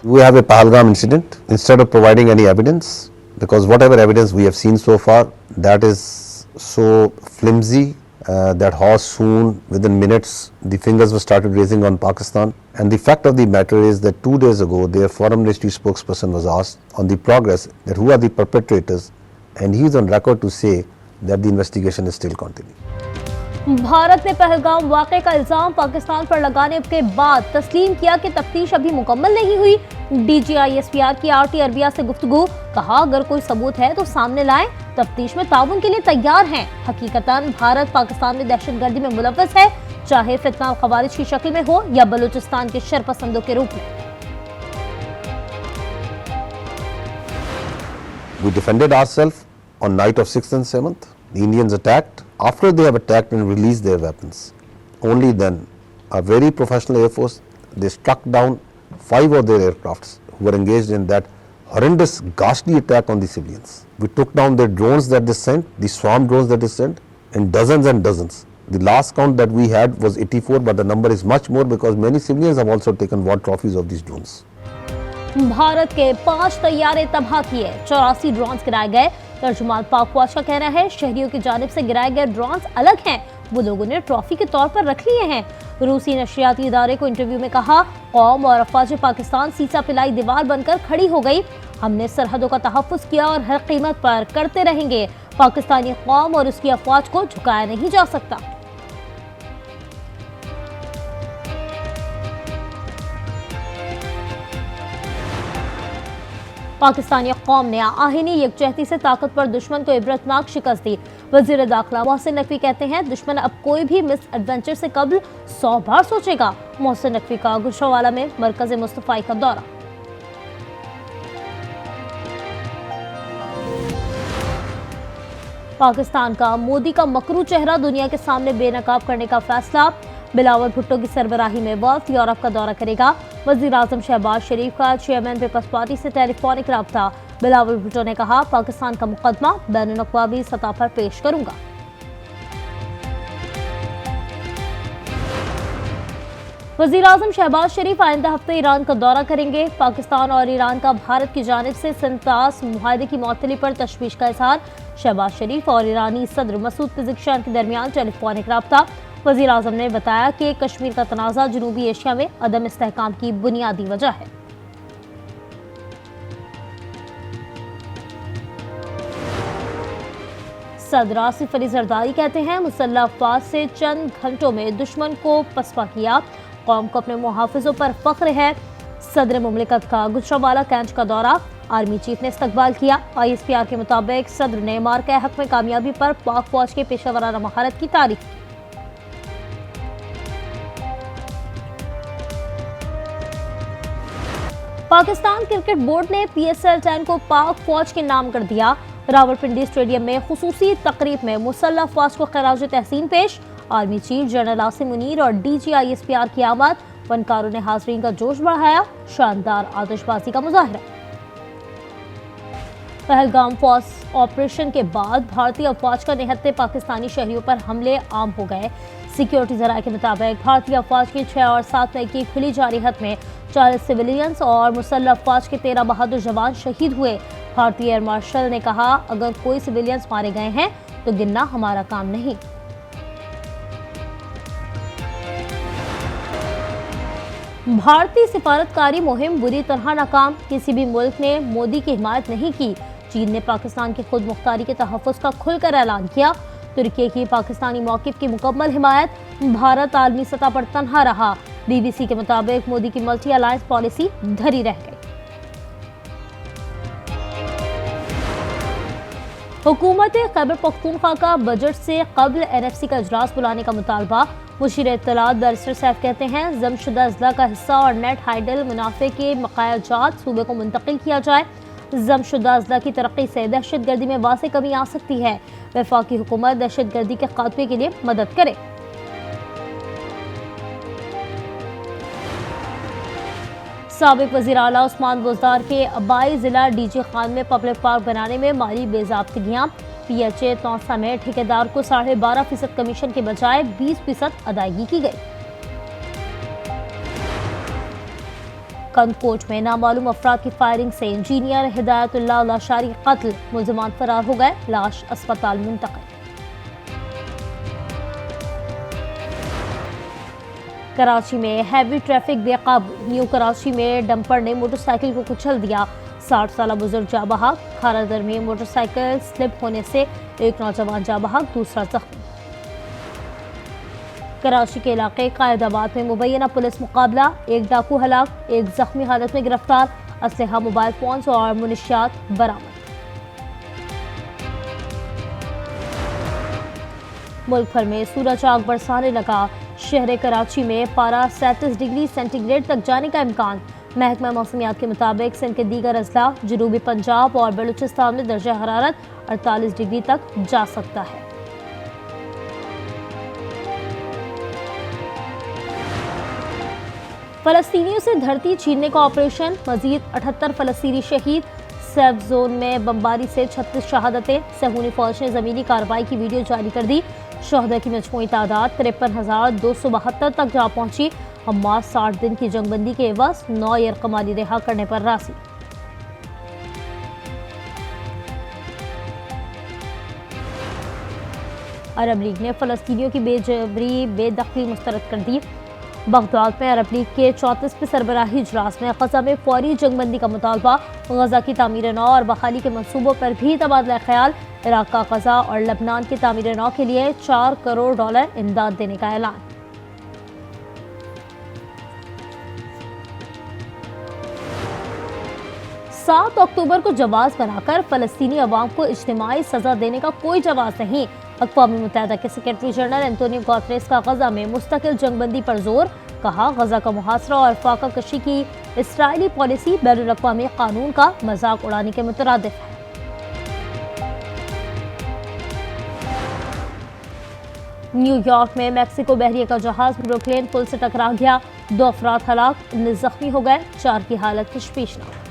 We have a Pahalgam incident. Instead of providing any evidence, because whatever evidence we have seen so far, that is so flimsy that horse soon within minutes the fingers were started raising on Pakistan. And the fact of the matter is that 2 days ago their foreign ministry spokesperson was asked on the progress that who are the perpetrators, and he is on record to say that the investigation is still continuing. Bharat ने पहलगाम वाक़े का इल्जाम पाकिस्तान पर लगाने के बाद तस्लीम किया कि तफ्तीश अभी मुकम्मल नहीं हुई। DGISPR की RT अरबिया से गुफ्तगू, कहा अगर कोई सबूत है तो सामने लाएं, तफ्तीश में ताउन के लिए तैयार हैं। हकीकतन भारत पाकिस्तान में दहशतगर्दी में मुलव्वस है, चाहे फितना और खवारिज की शक्ल में हो या बलूचिस्तान के शरपसंदों के रूप में। We defended ourselves on night of 6th and 7th. The Indians attacked. After they have attacked and released their weapons, only then a very professional Air Force, they struck down 5 of their aircrafts who were engaged in that horrendous, ghastly attack on the civilians. We took down their drones that they sent, the swarm drones that they sent, in dozens and dozens. The last count that we had was 84, but the number is much more because many civilians have also taken war trophies of these drones. Bharat के 5 तैयारे तबाह किए, 84 drones गिराए गए। तर्जुमान पाक फौज का कहना है शहरियों की जानिब से गिराए गए ड्रोन्स अलग हैं, वो लोगों ने ट्रॉफी के तौर पर रख लिए हैं। रूसी नशरियाती इदारे को इंटरव्यू में कहा, कौम और अफवाज पाकिस्तान सीसा पिलाई दीवार बनकर खड़ी हो गई। हमने सरहदों का तहफ़्फ़ुज़ किया और हर कीमत पर करते रहेंगे। पाकिस्तानी कौम और उसकी अफवाज को झुकाया नहीं जा सकता। पाकिस्तानी कौम ने आहिनी यकजहती से ताकतवर दुश्मन को इबरतनाक शिकस्त दी। वज़ीर दाखिला मोहसिन नकवी कहते हैं दुश्मन अब कोई भी मिस एडवेंचर से कबल 100 बार सोचेगा। मोहसिन नकवी का गुजरावाला में मरकज मुस्तफ़ाई का दौरा। पाकिस्तान का मोदी का मकरू चेहरा दुनिया के सामने बेनकाब करने का फैसला। बिलावल भुट्टो की सरबराही में वफ्द यूरोप का दौरा करेगा। वज़ीर आज़म शहबाज शरीफ का चेयरमैन पीपल्स पार्टी से टेलीफोनिक रब्ता। बिलावल भुट्टो ने कहा पाकिस्तान का मुकदमा बैनुल-अक़वामी सतह पर पेश करूंगा। वज़ीर आज़म शहबाज शरीफ आइंदा हफ्ते ईरान का दौरा करेंगे। पाकिस्तान और ईरान का भारत की जानिब से संतास मुआहदे की मअतली पर तशवीश का इज़हार। शहबाज शरीफ और ईरानी सदर मसूद पिज़ेश्कियान के दरमियान टेलीफोनिक रब्ता। वज़ीर आज़म ने बताया कि कश्मीर का तनाज़ा जनूबी एशिया में अदम इस्तेहकाम की बुनियादी वजह है। सदर आसिफ अली जरदारी कहते हैं मुसल्लह अफवाज से चंद घंटों में दुश्मन को पसपा किया, कौम को अपने मुहाफिजों पर फख्र है। सदर मुमलिकत का गुजरावाला कैंट का दौरा, आर्मी चीफ ने इस्तकबाल किया। ISPR के मुताबिक सदर ने मार्का हक में कामयाबी पर पाक फौज के पेशेवराना महारत की तारीफ की। पाकिस्तान क्रिकेट बोर्ड ने PSL 10 को पाक फौज के नाम कर दिया। रावलपिंडी स्टेडियम में खुसूसी तकरीब में मुसल्लह अफवाज को खराज तहसीन पेश। Army chief general Asim Munir और DGISPR की आमद, फनकारों ने हाज़रीन का जोश बढ़ाया। शानदार आतिशबाजी का मुजाहरा। पहलगाम फौज ऑपरेशन के बाद भारतीय अफवाज का निहत्ते पाकिस्तानी शहरियों पर हमले आम हो गए। सिक्योरिटी जराये के मुताबिक भारतीय अफवाज की 6 और 7 मई की खुली जारिहत में 40 सिविलियंस और मुसल्लह अफवाज के 13 बहादुर जवान शहीद हुए। भारतीय एयर मार्शल ने कहा अगर कोई सिविलियंस मारे गए हैं तो गिनना हमारा काम नहीं। भारतीय सिफारतकारी मुहिम बुरी तरह नाकाम, किसी भी मुल्क ने मोदी की हिमायत नहीं की। चीन ने पाकिस्तान की खुद मुख्तारी के तहफ़्फ़ुज़ का खुलकर ऐलान किया। तुर्की की पाकिस्तानी मौक़िफ़ की मुकम्मल हिमायत। भारत आलमी सतह पर तन्हा रहा। BBC के मुताबिक मोदी की मल्टी अलायंस पॉलिसी धरी रह गई। हुकूमत खैबर पख्तूनख्वा का बजट से कबल NFC का इजलास बुलाने का मुतालबा। मुशीर इत्तलात बैरिस्टर सैफ कहते हैं जमशुदा अजला का हिस्सा और नेट हाइडल मुनाफे के मकायाजात सूबे को मुंतकिल किया जाए। जमशुदा अजला की तरक्की से दहशतगर्दी में वाज़ेह कमी आ सकती है। वफाकी हुकूमत दहशतगर्दी के खात्मे के लिए मदद करे। साबिक वज़ीर आला उस्मान बुज़दार के अबाई ज़िला DG खान में पब्लिक पार्क बनाने में माली बेज़ाब्तगियाँ। PHA तौसा में ठेकेदार को 12.5% कमीशन के बजाय 20% अदायगी की गई। कंदकोट में नामालूम अफराद की फायरिंग से इंजीनियर हिदायतुल्लाह लाशारी कत्ल, मुल्जिमान फरार हो गए, लाश अस्पताल मुंतकिल। कराची में हैवी ट्रैफिक बेकाबू, न्यू कराची में डंपर ने मोटरसाइकिल को कुचल दिया, 60 साल बुजुर्ग जा बहक। खारादर में मोटरसाइकिल स्लिप होने से एक नौजवान जा बहक, दूसरा जख्मी। कराची के इलाके कायदाबाद में मुबैना पुलिस मुकाबला, एक डाकू हलाक, एक जख्मी हालत में गिरफ्तार, असलहा, मोबाइल फोन्स और मुनशियात बरामद। मुल्क भर में सूरज आग बरसाने लगा, शहर कराची में पारा 37 डिग्री सेंटीग्रेड तक जाने का इम्कान। महकमा मौसमियात के मुताबिक सिंध के दीगर अजला, जनूबी पंजाब और बलूचिस्तान में दर्जा हरारत 48 डिग्री तक जा सकता है। फलस्तीनियों से धरती छीनने का ऑपरेशन, मजीद 78 फलस्तीनी शहीद। सेफ जोन में बमबारी से 36 शहादतें, सहूनी फौज ने जमीनी कार्रवाई की वीडियो जारी कर दी। शहदा की मजमूई तादाद 53,272 तक जा पहुंची। हमास 60 दिन की जंगबंदी के एवज 9 यरकमानी रिहा करने पर राजी। अरब लीग ने फलस्तीनियों की बेजबरी बेदखली मुस्तरद कर दी। बगदाद में अरब लीग के 34वें सरबराही इजलास में गजा में फौरी जंगबंदी का मुतालबा, गजा की तामीर नौ और बहाली के मनसूबों पर भी तबादला ख्याल। इराक का गजा और लबनान की तामीर नौ के लिए $4 करोड़ इमदाद देने का ऐलान। सात अक्टूबर को जवाज बनाकर फलस्तीनी अवाम को इज्तिमाई सजा देने का कोई जवाज नहीं। अक़वाम मुत्तहिदा के सेक्रेटरी जनरल एंटोनियो गुतेरेस का गजा में मुस्तकिल जंगबंदी पर जोर, कहा गजा का मुहासरा और फाका कशी की इसराइली पॉलिसी बैनुल अक़वामी कानून का मजाक उड़ाने के मुतरादिफ है। न्यूयॉर्क में मैक्सिको बहरिया का जहाज ब्रुकलिन पुल से टकरा गया, 2 अफराद हलाक, 19 जख्मी हो गए, 4 की हालत तशवीशनाक।